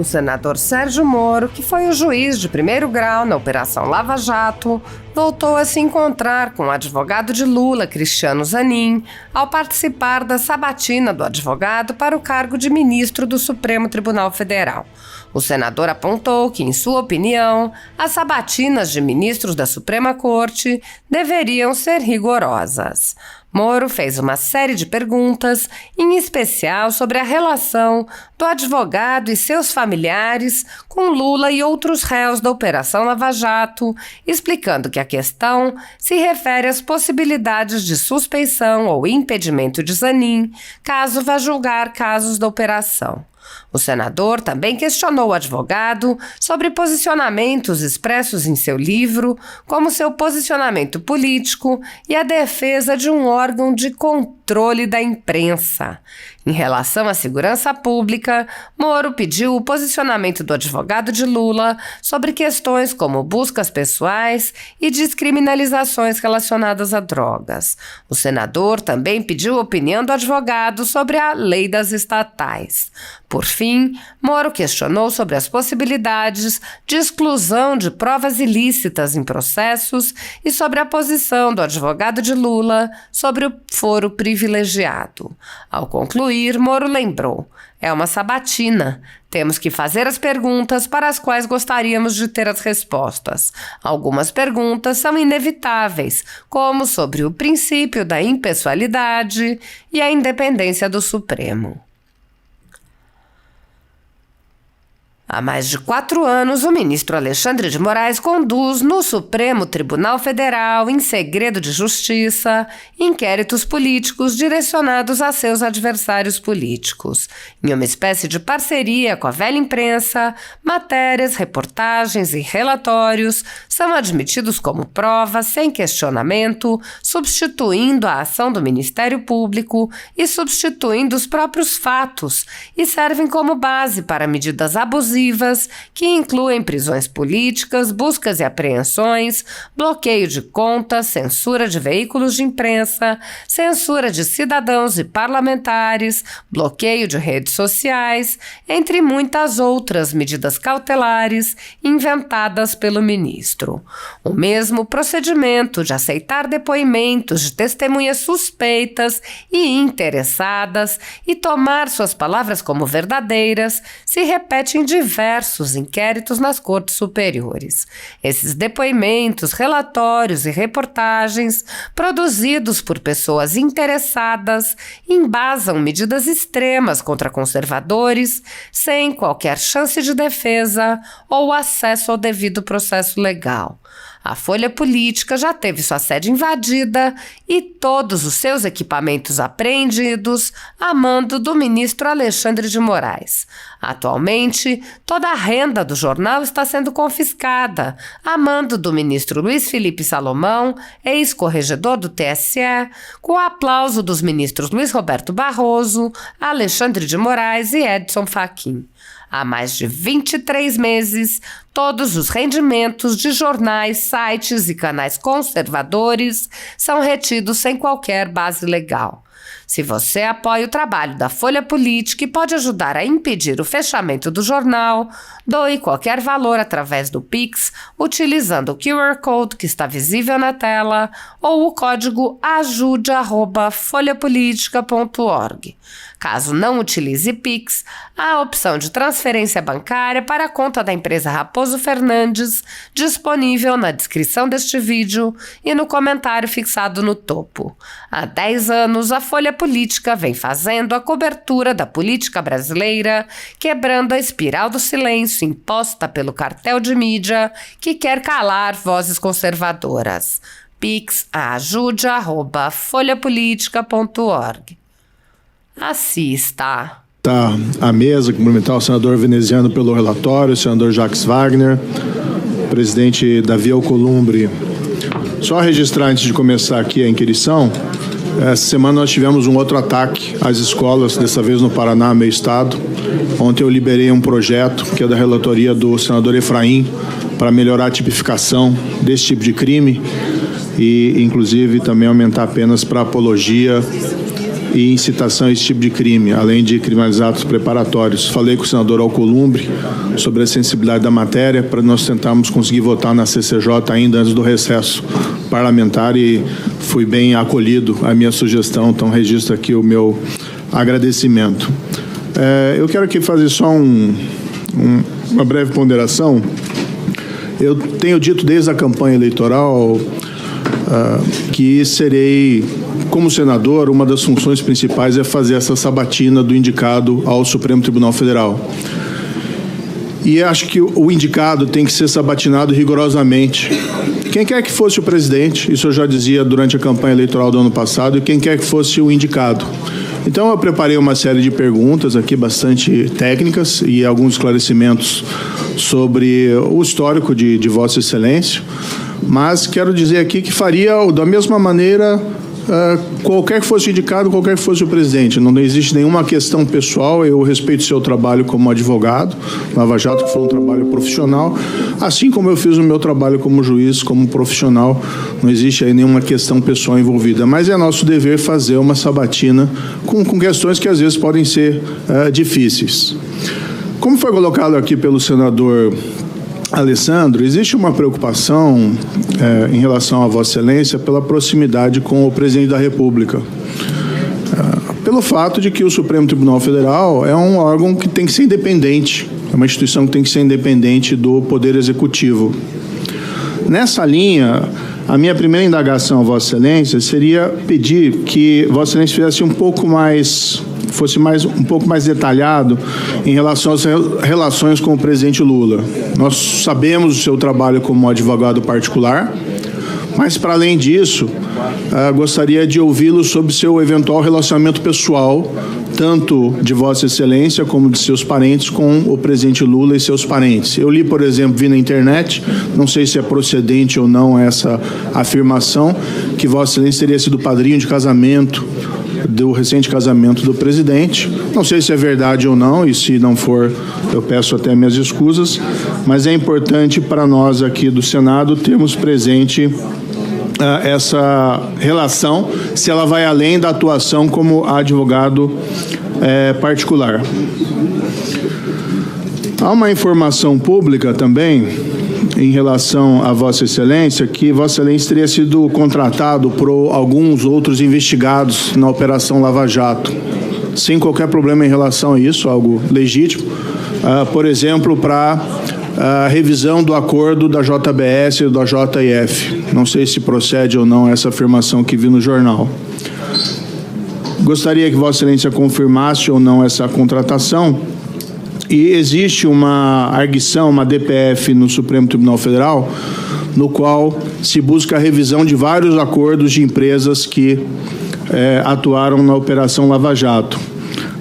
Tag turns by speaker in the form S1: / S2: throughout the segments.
S1: O senador Sérgio Moro, que foi o juiz de primeiro grau na Operação Lava Jato, voltou a se encontrar com o advogado de Lula, Cristiano Zanin, ao participar da sabatina do advogado para o cargo de ministro do Supremo Tribunal Federal. O senador apontou que, em sua opinião, as sabatinas de ministros da Suprema Corte deveriam ser rigorosas. Moro fez uma série de perguntas, em especial sobre a relação do advogado e seus familiares com Lula e outros réus da Operação Lava Jato, explicando que a questão se refere às possibilidades de suspeição ou impedimento de Zanin, caso vá julgar casos da operação. O senador também questionou o advogado sobre posicionamentos expressos em seu livro, como seu posicionamento político e a defesa de um órgão de controle da imprensa. Em relação à segurança pública, Moro pediu o posicionamento do advogado de Lula sobre questões como buscas pessoais e descriminalizações relacionadas a drogas. O senador também pediu a opinião do advogado sobre a lei das estatais. Por fim, Moro questionou sobre as possibilidades de exclusão de provas ilícitas em processos e sobre a posição do advogado de Lula sobre o foro privilegiado. Ao concluir, Moro lembrou: é uma sabatina. Temos que fazer as perguntas para as quais gostaríamos de ter as respostas. Algumas perguntas são inevitáveis, como sobre o princípio da impessoalidade e a independência do Supremo. Há mais de 4 anos, o ministro Alexandre de Moraes conduz no Supremo Tribunal Federal, em segredo de justiça, inquéritos políticos direcionados a seus adversários políticos. Em uma espécie de parceria com a velha imprensa, matérias, reportagens e relatórios são admitidos como prova sem questionamento, substituindo a ação do Ministério Público e substituindo os próprios fatos, e servem como base para medidas abusivas que incluem prisões políticas, buscas e apreensões, bloqueio de contas, censura de veículos de imprensa, censura de cidadãos e parlamentares, bloqueio de redes sociais, entre muitas outras medidas cautelares inventadas pelo ministro. O mesmo procedimento de aceitar depoimentos de testemunhas suspeitas e interessadas e tomar suas palavras como verdadeiras se repete em diversos inquéritos nas cortes superiores. Esses depoimentos, relatórios e reportagens, produzidos por pessoas interessadas, embasam medidas extremas contra conservadores, sem qualquer chance de defesa ou acesso ao devido processo legal. A Folha Política já teve sua sede invadida e todos os seus equipamentos apreendidos a mando do ministro Alexandre de Moraes. Atualmente, toda a renda do jornal está sendo confiscada a mando do ministro Luiz Felipe Salomão, ex-corregedor do TSE, com o aplauso dos ministros Luiz Roberto Barroso, Alexandre de Moraes e Edson Fachin. Há mais de 23 meses, todos os rendimentos de jornais, sites e canais conservadores são retidos sem qualquer base legal. Se você apoia o trabalho da Folha Política e pode ajudar a impedir o fechamento do jornal, doe qualquer valor através do Pix, utilizando o QR Code que está visível na tela ou o código ajude@folhapolitica.org. Caso não utilize Pix, há a opção de transferência bancária para a conta da empresa Raposo Fernandes, disponível na descrição deste vídeo e no comentário fixado no topo. Há 10 anos, a Folha Política vem fazendo a cobertura da política brasileira, quebrando a espiral do silêncio imposta pelo cartel de mídia que quer calar vozes conservadoras. Pix ajude@folhapolitica.org. Assista.
S2: Tá à mesa, cumprimentar o senador veneziano pelo relatório, o senador Jacques Wagner, presidente Davi Alcolumbre. Só registrar antes de começar aqui a inquirição, essa semana nós tivemos um outro ataque às escolas, dessa vez no Paraná, meu estado. Ontem eu liberei um projeto que é da relatoria do senador Efraim para melhorar a tipificação desse tipo de crime e, inclusive, também aumentar penas para apologia e incitação a esse tipo de crime, além de criminalizar atos preparatórios. Falei com o senador Alcolumbre sobre a sensibilidade da matéria para nós tentarmos conseguir votar na CCJ ainda antes do recesso parlamentar e fui bem acolhido a minha sugestão, então registro aqui o meu agradecimento. Eu quero aqui fazer só uma breve ponderação. Eu tenho dito desde a campanha eleitoral que serei, como senador, uma das funções principais é fazer essa sabatina do indicado ao Supremo Tribunal Federal. E acho que o indicado tem que ser sabatinado rigorosamente. Quem quer que fosse o presidente, isso eu já dizia durante a campanha eleitoral do ano passado, e quem quer que fosse o indicado. Então eu preparei uma série de perguntas aqui bastante técnicas e alguns esclarecimentos sobre o histórico de Vossa Excelência, mas quero dizer aqui que faria da mesma maneira qualquer que fosse indicado, qualquer que fosse o presidente. Não existe nenhuma questão pessoal, eu respeito o seu trabalho como advogado, Lava Jato, que foi um trabalho profissional, assim como eu fiz o meu trabalho como juiz, como profissional, não existe aí nenhuma questão pessoal envolvida, mas é nosso dever fazer uma sabatina com questões que às vezes podem ser difíceis. Como foi colocado aqui pelo senador Alessandro, existe uma preocupação em relação a Vossa Excelência pela proximidade com o presidente da República. Pelo fato de que o Supremo Tribunal Federal é um órgão que tem que ser independente, é uma instituição que tem que ser independente do Poder Executivo. Nessa linha, a minha primeira indagação a Vossa Excelência seria pedir que Vossa Excelência fizesse um pouco mais detalhado em relação às relações com o presidente Lula. Nós sabemos o seu trabalho como advogado particular, mas, para além disso, gostaria de ouvi-lo sobre seu eventual relacionamento pessoal, tanto de Vossa Excelência como de seus parentes, com o presidente Lula e seus parentes. Eu li, por exemplo, vi na internet, não sei se é procedente ou não essa afirmação, que Vossa Excelência teria sido padrinho de casamento do recente casamento do presidente. Não sei se é verdade ou não, e se não for, eu peço até minhas escusas, mas é importante para nós aqui do Senado termos presente essa relação, se ela vai além da atuação como advogado particular. Há uma informação pública também em relação a Vossa Excelência, que Vossa Excelência teria sido contratado por alguns outros investigados na Operação Lava Jato, sem qualquer problema em relação a isso, algo legítimo, por exemplo, para a revisão do acordo da JBS e da JF. Não sei se procede ou não essa afirmação que vi no jornal. Gostaria que Vossa Excelência confirmasse ou não essa contratação. E existe uma arguição, uma DPF no Supremo Tribunal Federal, no qual se busca a revisão de vários acordos de empresas que atuaram na Operação Lava Jato.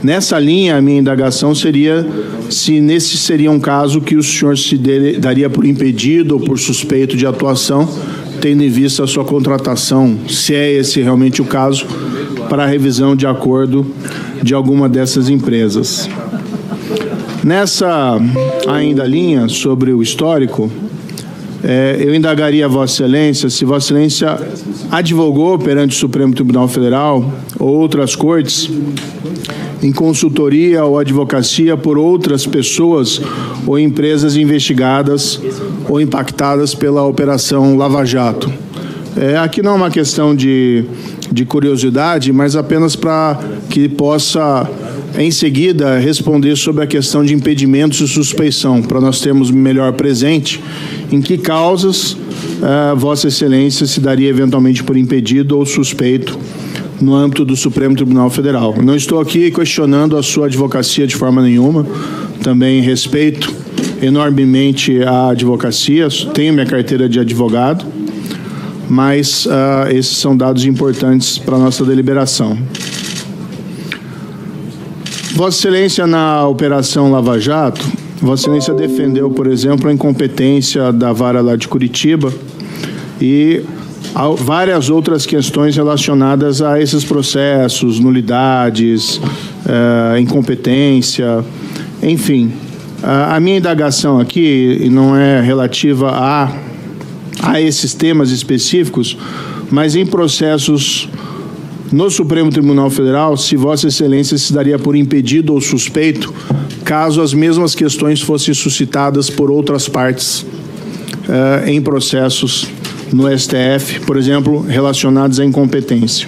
S2: Nessa linha, a minha indagação seria se nesse seria um caso que o senhor se daria por impedido ou por suspeito de atuação, tendo em vista a sua contratação, se é esse realmente o caso, para a revisão de acordo de alguma dessas empresas. Nessa ainda linha sobre o histórico, eu indagaria a Vossa Excelência se Vossa Excelência advogou perante o Supremo Tribunal Federal ou outras cortes em consultoria ou advocacia por outras pessoas ou empresas investigadas ou impactadas pela Operação Lava Jato. Aqui não é uma questão de curiosidade, mas apenas para que possa, em seguida, responder sobre a questão de impedimentos e suspeição, para nós termos melhor presente em que causas Vossa Excelência se daria eventualmente por impedido ou suspeito no âmbito do Supremo Tribunal Federal. Não estou aqui questionando a sua advocacia de forma nenhuma, também respeito enormemente a advocacia, tenho minha carteira de advogado, mas esses são dados importantes para a nossa deliberação. Vossa Excelência, na Operação Lava Jato, Vossa Excelência defendeu, por exemplo, a incompetência da vara lá de Curitiba e várias outras questões relacionadas a esses processos, nulidades, incompetência, enfim. A minha indagação aqui não é relativa a esses temas específicos, mas em processos no Supremo Tribunal Federal se Vossa Excelência se daria por impedido ou suspeito caso as mesmas questões fossem suscitadas por outras partes em processos no STF, por exemplo, relacionados à incompetência.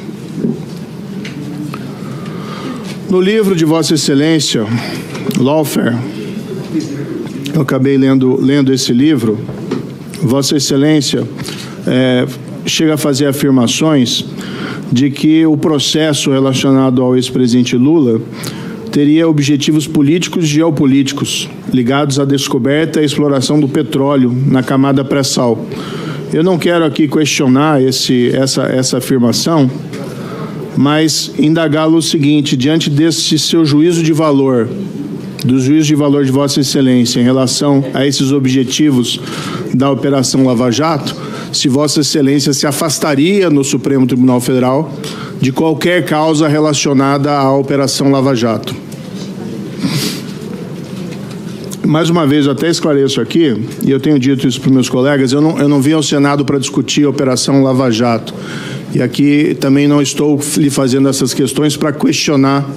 S2: No livro de Vossa Excelência, Lawfare, eu acabei lendo esse livro, Vossa Excelência chega a fazer afirmações de que o processo relacionado ao ex-presidente Lula teria objetivos políticos e geopolíticos ligados à descoberta e exploração do petróleo na camada pré-sal. Eu não quero aqui questionar essa afirmação, mas indagá-lo o seguinte: diante desse seu juízo de valor, do juízo de valor de Vossa Excelência em relação a esses objetivos da Operação Lava Jato, se Vossa Excelência se afastaria no Supremo Tribunal Federal de qualquer causa relacionada à Operação Lava Jato. Mais uma vez, eu até esclareço aqui, e eu tenho dito isso para os meus colegas, eu não vim ao Senado para discutir a Operação Lava Jato. E aqui também não estou lhe fazendo essas questões para questionar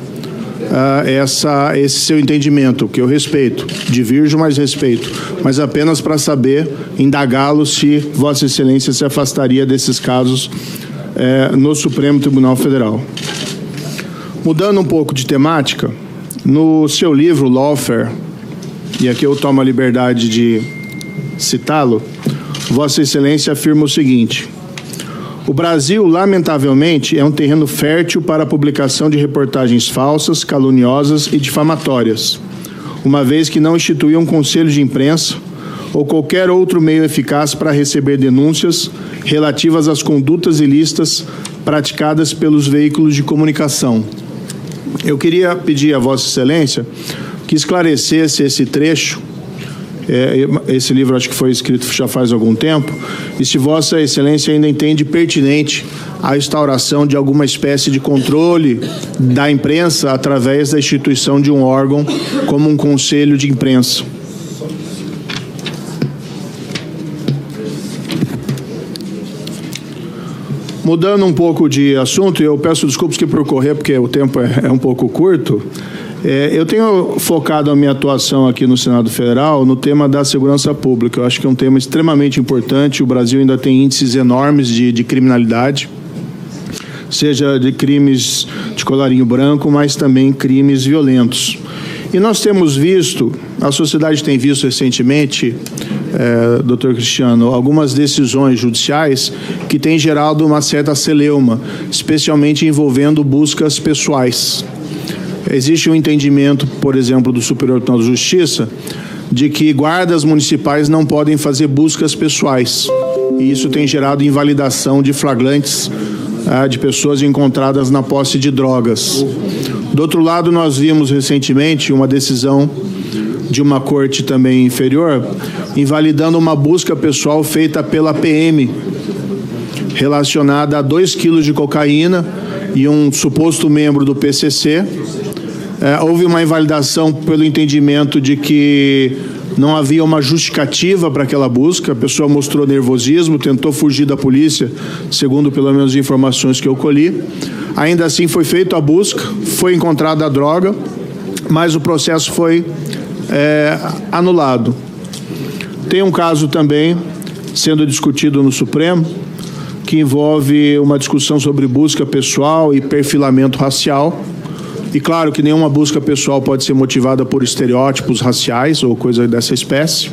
S2: esse seu entendimento, que eu respeito, divirjo, mas respeito, mas apenas para saber, indagá-lo se Vossa Excelência se afastaria desses casos no Supremo Tribunal Federal. Mudando um pouco de temática, no seu livro Lawfare, e aqui eu tomo a liberdade de citá-lo, Vossa Excelência afirma o seguinte: o Brasil, lamentavelmente, é um terreno fértil para a publicação de reportagens falsas, caluniosas e difamatórias, uma vez que não instituiu um conselho de imprensa ou qualquer outro meio eficaz para receber denúncias relativas às condutas ilícitas praticadas pelos veículos de comunicação. Eu queria pedir a Vossa Excelência que esclarecesse esse trecho. Esse livro acho que foi escrito já faz algum tempo, e se Vossa Excelência ainda entende pertinente a instauração de alguma espécie de controle da imprensa através da instituição de um órgão como um conselho de imprensa. Mudando um pouco de assunto, e eu peço desculpas que por correr, porque o tempo é um pouco curto, eu tenho focado a minha atuação aqui no Senado Federal no tema da segurança pública. Eu acho que é um tema extremamente importante. O Brasil ainda tem índices enormes de criminalidade, seja de crimes de colarinho branco, mas também crimes violentos. E nós temos visto, a sociedade tem visto recentemente, doutor Cristiano, algumas decisões judiciais que têm gerado uma certa celeuma, especialmente envolvendo buscas pessoais. Existe um entendimento, por exemplo, do Superior Tribunal de Justiça, de que guardas municipais não podem fazer buscas pessoais. E isso tem gerado invalidação de flagrantes de pessoas encontradas na posse de drogas. Do outro lado, nós vimos recentemente uma decisão de uma corte também inferior, invalidando uma busca pessoal feita pela PM, relacionada a 2 quilos de cocaína e um suposto membro do PCC. Houve uma invalidação pelo entendimento de que não havia uma justificativa para aquela busca, a pessoa mostrou nervosismo, tentou fugir da polícia, segundo pelo menos as informações que eu colhi. Ainda assim foi feita a busca, foi encontrada a droga, mas o processo foi anulado. Tem um caso também sendo discutido no Supremo, que envolve uma discussão sobre busca pessoal e perfilamento racial. E claro que nenhuma busca pessoal pode ser motivada por estereótipos raciais ou coisa dessa espécie.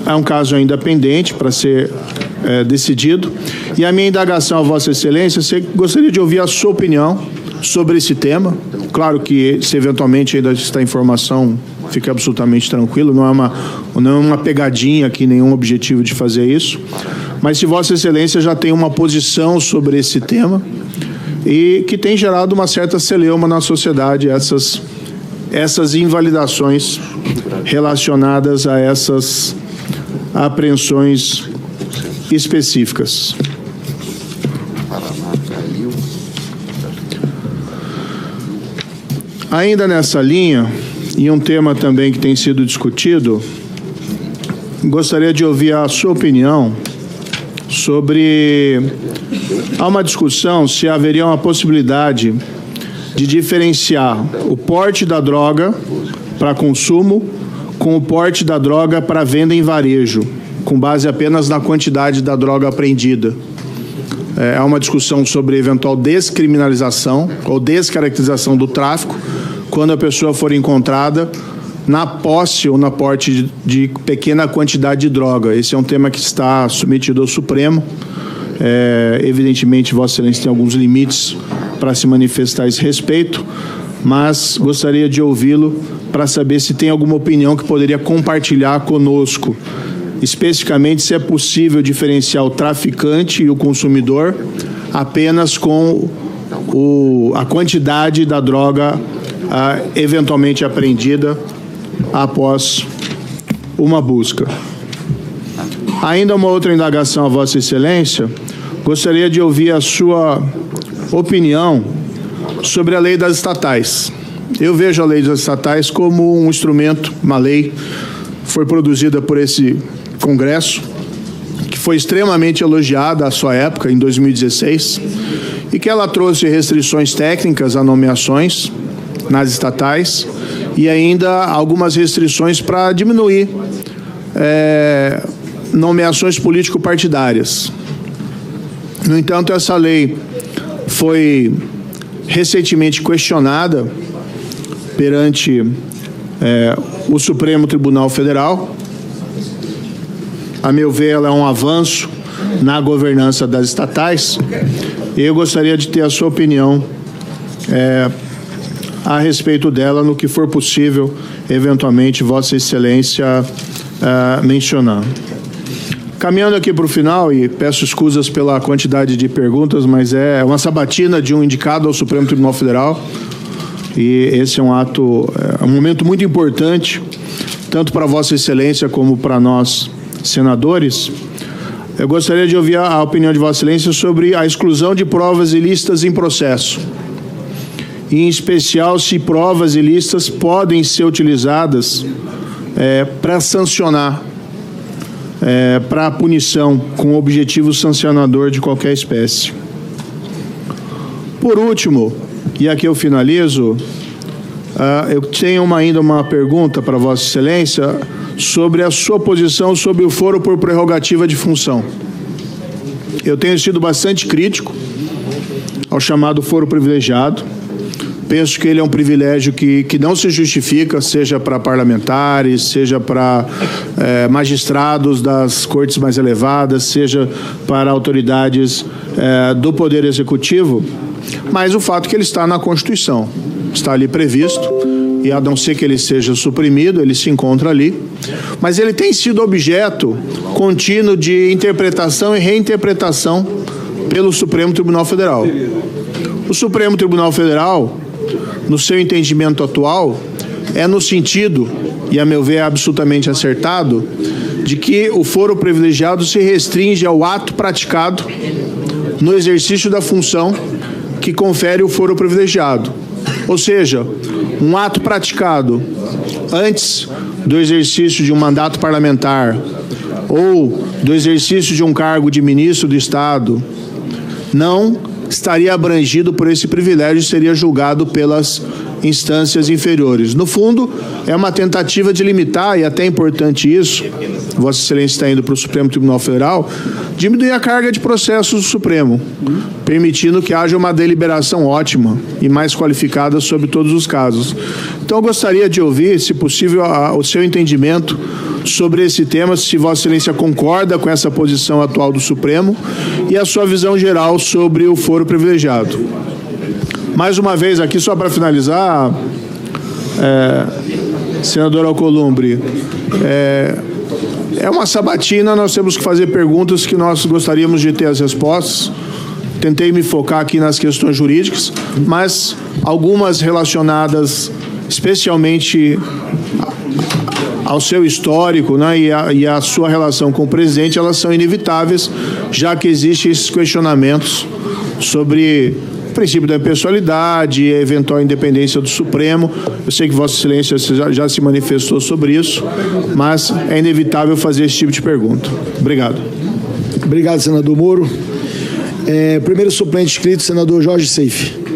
S2: É um caso ainda pendente para ser decidido. E a minha indagação a Vossa Excelência, gostaria de ouvir a sua opinião sobre esse tema. Claro que, se eventualmente ainda está informação, fique absolutamente tranquilo, não é uma pegadinha aqui, nenhum objetivo de fazer isso. Mas se Vossa Excelência já tem uma posição sobre esse tema, e que tem gerado uma certa celeuma na sociedade, essas invalidações relacionadas a essas apreensões específicas. Ainda nessa linha, e um tema também que tem sido discutido, gostaria de ouvir a sua opinião sobre há uma discussão se haveria uma possibilidade de diferenciar o porte da droga para consumo com o porte da droga para venda em varejo, com base apenas na quantidade da droga apreendida. Há uma discussão sobre eventual descriminalização ou descaracterização do tráfico quando a pessoa for encontrada na posse ou na porte de pequena quantidade de droga. Esse é um tema que está submetido ao Supremo. Evidentemente, Vossa Excelência tem alguns limites para se manifestar a esse respeito, mas gostaria de ouvi-lo para saber se tem alguma opinião que poderia compartilhar conosco, especificamente se é possível diferenciar o traficante e o consumidor apenas com a quantidade da droga eventualmente apreendida após uma busca. Ainda uma outra indagação a Vossa Excelência, gostaria de ouvir a sua opinião sobre a lei das estatais. Eu vejo a lei das estatais como um instrumento, uma lei que foi produzida por esse Congresso, que foi extremamente elogiada à sua época, em 2016, e que ela trouxe restrições técnicas a nomeações nas estatais e ainda algumas restrições para diminuir nomeações político-partidárias. No entanto, essa lei foi recentemente questionada perante o Supremo Tribunal Federal. A meu ver, ela é um avanço na governança das estatais. E eu gostaria de ter a sua opinião a respeito dela, no que for possível, eventualmente, Vossa Excelência mencionar. Caminhando aqui para o final, e peço escusas pela quantidade de perguntas, mas é uma sabatina de um indicado ao Supremo Tribunal Federal, e esse é um momento muito importante, tanto para Vossa Excelência como para nós, senadores. Eu gostaria de ouvir a opinião de Vossa Excelência sobre a exclusão de provas ilícitas em processo, e em especial se provas ilícitas podem ser utilizadas para sancionar, para a punição com objetivo sancionador de qualquer espécie. Por último, e aqui eu finalizo, eu tenho ainda uma pergunta para Vossa Excelência sobre a sua posição sobre o foro por prerrogativa de função. Eu tenho sido bastante crítico ao chamado foro privilegiado. Penso que ele é um privilégio que não se justifica, seja para parlamentares, seja para magistrados das cortes mais elevadas, seja para autoridades do Poder Executivo, mas o fato é que ele está na Constituição, está ali previsto, e a não ser que ele seja suprimido, ele se encontra ali, mas ele tem sido objeto contínuo de interpretação e reinterpretação pelo Supremo Tribunal Federal. O Supremo Tribunal Federal, no seu entendimento atual, é no sentido, e a meu ver é absolutamente acertado, de que o foro privilegiado se restringe ao ato praticado no exercício da função que confere o foro privilegiado. Ou seja, um ato praticado antes do exercício de um mandato parlamentar ou do exercício de um cargo de ministro do Estado não estaria abrangido por esse privilégio e seria julgado pelas instâncias inferiores. No fundo, é uma tentativa de limitar, e até é importante isso, Vossa Excelência está indo para o Supremo Tribunal Federal, diminuir a carga de processos do Supremo, permitindo que haja uma deliberação ótima e mais qualificada sobre todos os casos. Então, eu gostaria de ouvir, se possível, o seu entendimento sobre esse tema, se Vossa Excelência concorda com essa posição atual do Supremo e a sua visão geral sobre o foro privilegiado. Mais uma vez aqui, só para finalizar, senador Alcolumbre, é uma sabatina, nós temos que fazer perguntas que nós gostaríamos de ter as respostas. Tentei me focar aqui nas questões jurídicas, mas algumas relacionadas especialmente ao seu histórico, né, e a sua relação com o presidente, elas são inevitáveis, já que existem esses questionamentos sobre o princípio da impessoalidade e a eventual independência do Supremo. Eu sei que Vossa Excelência já se manifestou sobre isso, mas é inevitável fazer esse tipo de pergunta. Obrigado.
S3: Obrigado, senador Moro. Primeiro suplente inscrito, senador Jorge Seife.